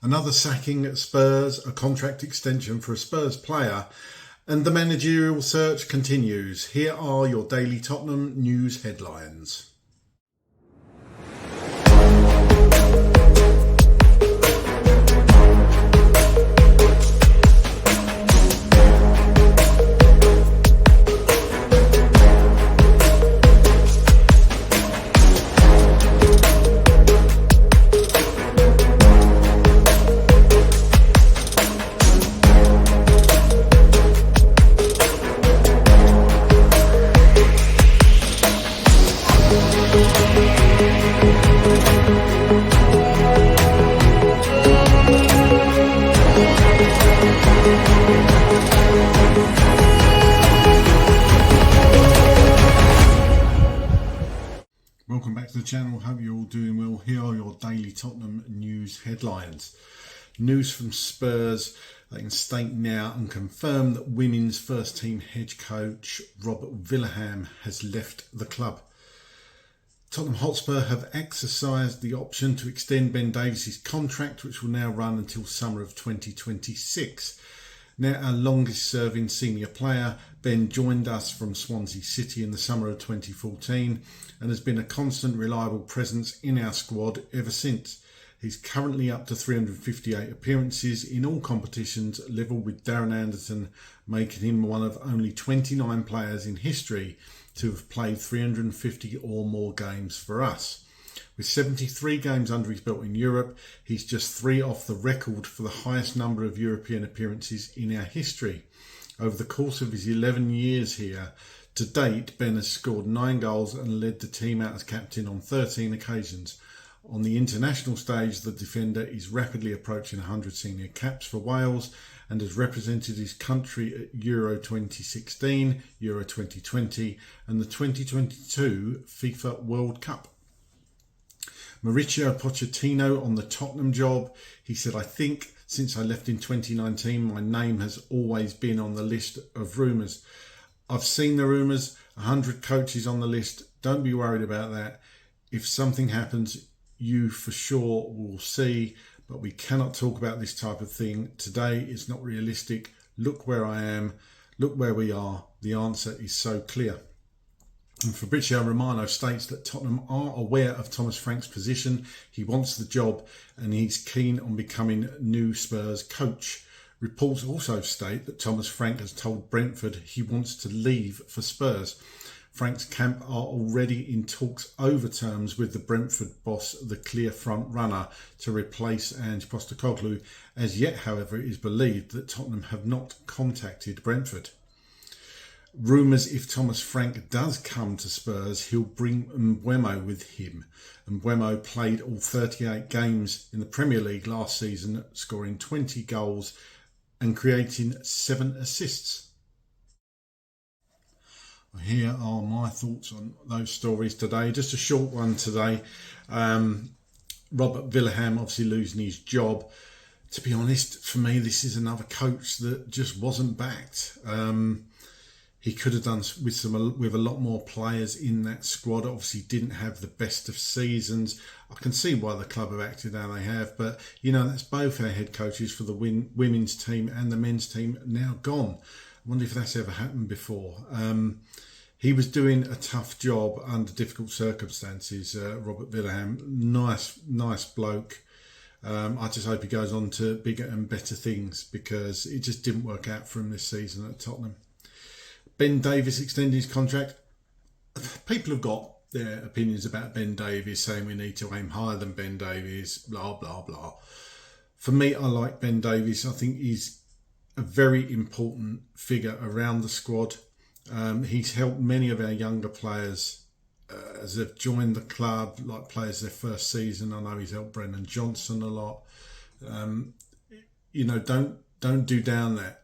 Another sacking at Spurs, a contract extension for a Spurs player, and the managerial search continues. Here are your daily Tottenham news headlines. Welcome back to the channel. Hope you're all doing well. Here are your daily Tottenham news headlines. News from Spurs. They can state now and confirm that women's first team head coach Robert Villahamn has left the club. Tottenham Hotspur have exercised the option to extend Ben Davies' contract, which will now run until summer of 2026. Now our longest serving senior player, Ben joined us from Swansea City in the summer of 2014 and has been a constant reliable presence in our squad ever since. He's currently up to 358 appearances in all competitions, level with Darren Anderton, making him one of only 29 players in history to have played 350 or more games for us. With 73 games under his belt in Europe, he's just 3 off the record for the highest number of European appearances in our history. Over the course of his 11 years here, to date, Ben has scored 9 goals and led the team out as captain on 13 occasions. On the international stage, the defender is rapidly approaching 100 senior caps for Wales and has represented his country at Euro 2016, Euro 2020 and the 2022 FIFA World Cup. Mauricio Pochettino on the Tottenham job. He said, "I think since I left in 2019, my name has always been on the list of rumours. I've seen the rumours, 100 coaches on the list. Don't be worried about that. If something happens, you for sure will see, but we cannot talk about this type of thing. Today it's not realistic. Look where I am. Look where we are. The answer is so clear." And Fabrizio Romano states that Tottenham are aware of Thomas Frank's position. He wants the job and he's keen on becoming new Spurs coach. Reports also state that Thomas Frank has told Brentford he wants to leave for Spurs. Frank's camp are already in talks over terms with the Brentford boss, the clear front runner, to replace Ange Postecoglou. As yet, however, it is believed that Tottenham have not contacted Brentford. Rumours if Thomas Frank does come to Spurs, he'll bring Mbeumo with him. Mbeumo played all 38 games in the Premier League last season, scoring 20 goals and creating 7 assists. Here are my thoughts on those stories today. Just a short one today. Robert Villahamn obviously losing his job. To be honest, for me, this is another coach that just wasn't backed. He could have done with a lot more players in that squad. Obviously didn't have the best of seasons. I can see why the club have acted how they have, but you know, that's both our head coaches for the women's team and the men's team now gone. I wonder if that's ever happened before. He was doing a tough job under difficult circumstances, Robert Villahamn. Nice bloke. I just hope he goes on to bigger and better things, because it just didn't work out for him this season at Tottenham. Ben Davies extended his contract. People have got their opinions about Ben Davies, saying we need to aim higher than Ben Davies, blah, blah, blah. For me, I like Ben Davies. I think he's a very important figure around the squad. He's helped many of our younger players as they've joined the club, like players their first season. I know he's helped Brennan Johnson a lot. You know, don't do down that.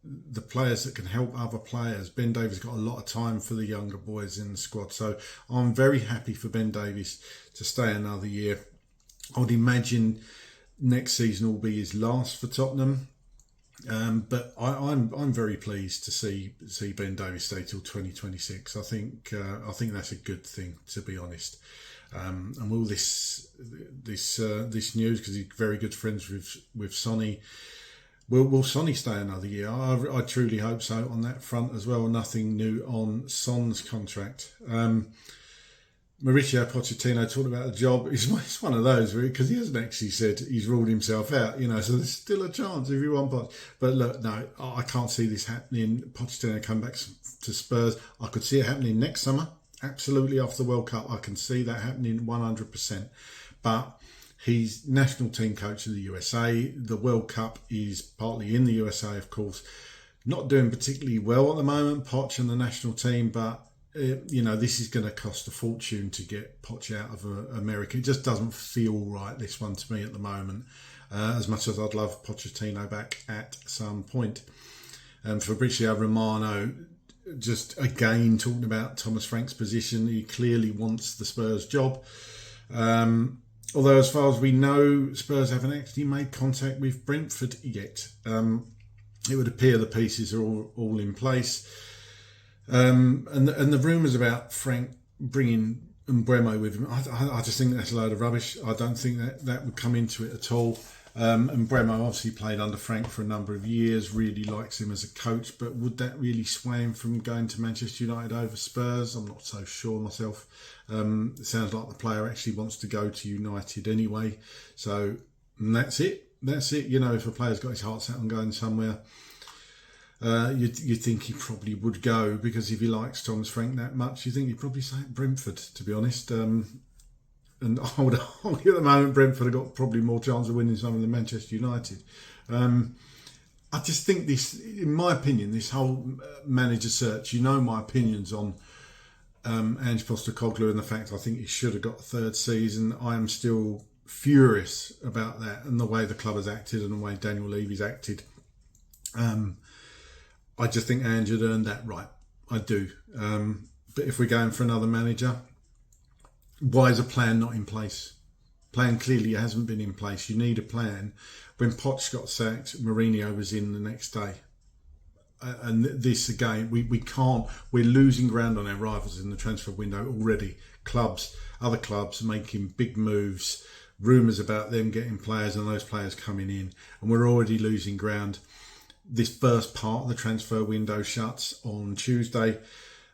The players that can help other players. Ben Davies got a lot of time for the younger boys in the squad, so I'm very happy for Ben Davies to stay another year. I would imagine next season will be his last for Tottenham, but I'm very pleased to see Ben Davies stay till 2026. I think that's a good thing, to be honest. And will this news, because he's very good friends with Sonny, will Sonny stay another year? I truly hope so on that front as well. Nothing new on Son's contract. Mauricio Pochettino talked about the job. It's one of those, because he hasn't actually said he's ruled himself out, so there's still a chance if you want Poch. But look, no, I can't see this happening. Pochettino come back to Spurs. I could see it happening next summer. Absolutely, after the World Cup, I can see that happening 100%. But he's national team coach of the USA. The World Cup is partly in the USA, of course. Not doing particularly well at the moment, Poch and the national team, but this is going to cost a fortune to get Poch out of America. It just doesn't feel right, this one, to me at the moment, as much as I'd love Pochettino back at some point. And Fabrizio Romano, just again talking about Thomas Frank's position, he clearly wants the Spurs job. Although, as far as we know, Spurs haven't actually made contact with Brentford yet. It would appear the pieces are all in place. And the rumours about Frank bringing Mbeumo with him, I just think that's a load of rubbish. I don't think that would come into it at all. Mbeumo obviously played under Frank for a number of years, really likes him as a coach, but would that really sway him from going to Manchester United over Spurs? I'm not so sure myself. It sounds like the player actually wants to go to United anyway. So that's it. If a player's got his heart set on going somewhere, you'd think he probably would go, because if he likes Thomas Frank that much, you think he'd probably say Brentford, to be honest. And I would argue at the moment Brentford have got probably more chance of winning something than Manchester United. I just think this, in my opinion, this whole manager search, my opinions on Ange Postecoglou and the fact I think he should have got a third season. I am still furious about that and the way the club has acted and the way Daniel Levy's acted. I just think Ange had earned that right. I do. But if we're going for another manager, why is a plan not in place? Plan clearly hasn't been in place. You need a plan. When Poch got sacked, Mourinho was in the next day. And this again, we can't. We're losing ground on our rivals in the transfer window already. Other clubs making big moves, rumours about them getting players and those players coming in, and we're already losing ground. This first part of the transfer window shuts on Tuesday.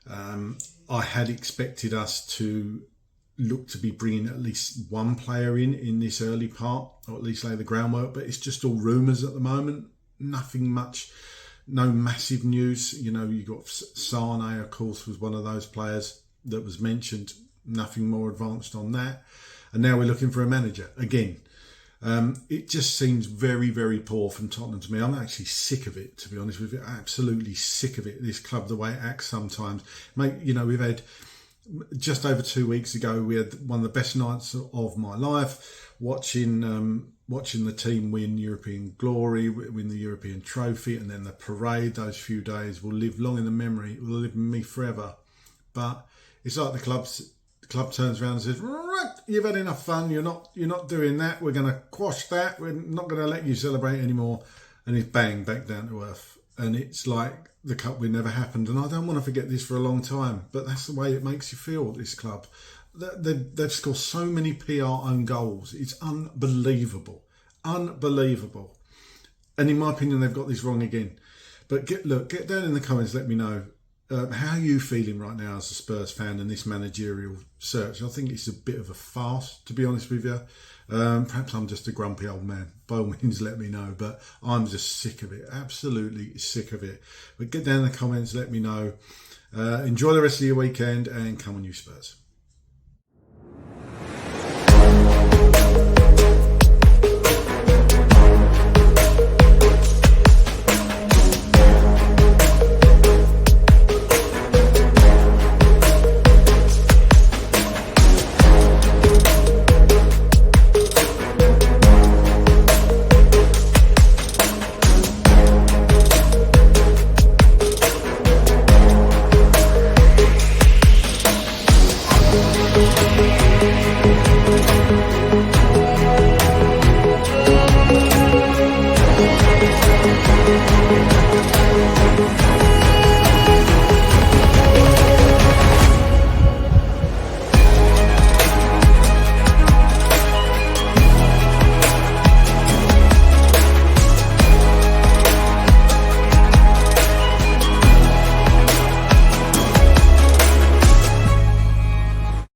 I had expected us to look to be bringing at least one player in this early part, or at least lay the groundwork, but it's just all rumours at the moment. Nothing much, no massive news. You got Sane, of course, was one of those players that was mentioned. Nothing more advanced on that. And now we're looking for a manager again. It just seems very, very poor from Tottenham to me. I'm actually sick of it, to be honest with you. Absolutely sick of it. This club, the way it acts sometimes. Mate, we've had, just over 2 weeks ago, we had one of the best nights of my life, watching the team win European glory, win the European trophy, and then the parade. Those few days will live long in the memory. It will live in me forever. But it's like the club turns around and says, right, you've had enough fun, you're not doing that, we're going to quash that, we're not going to let you celebrate anymore, and it's bang, back down to earth. And it's like the cup win never happened, and I don't want to forget this for a long time, but that's the way it makes you feel, this club. They've scored so many PR own goals, it's unbelievable. And in my opinion, they've got this wrong again. But get down in the comments, let me know. How are you feeling right now as a Spurs fan in this managerial search? I think it's a bit of a farce, to be honest with you. Perhaps I'm just a grumpy old man. By all means, let me know. But I'm just sick of it. Absolutely sick of it. But get down in the comments, let me know. Enjoy the rest of your weekend, and come on, you Spurs.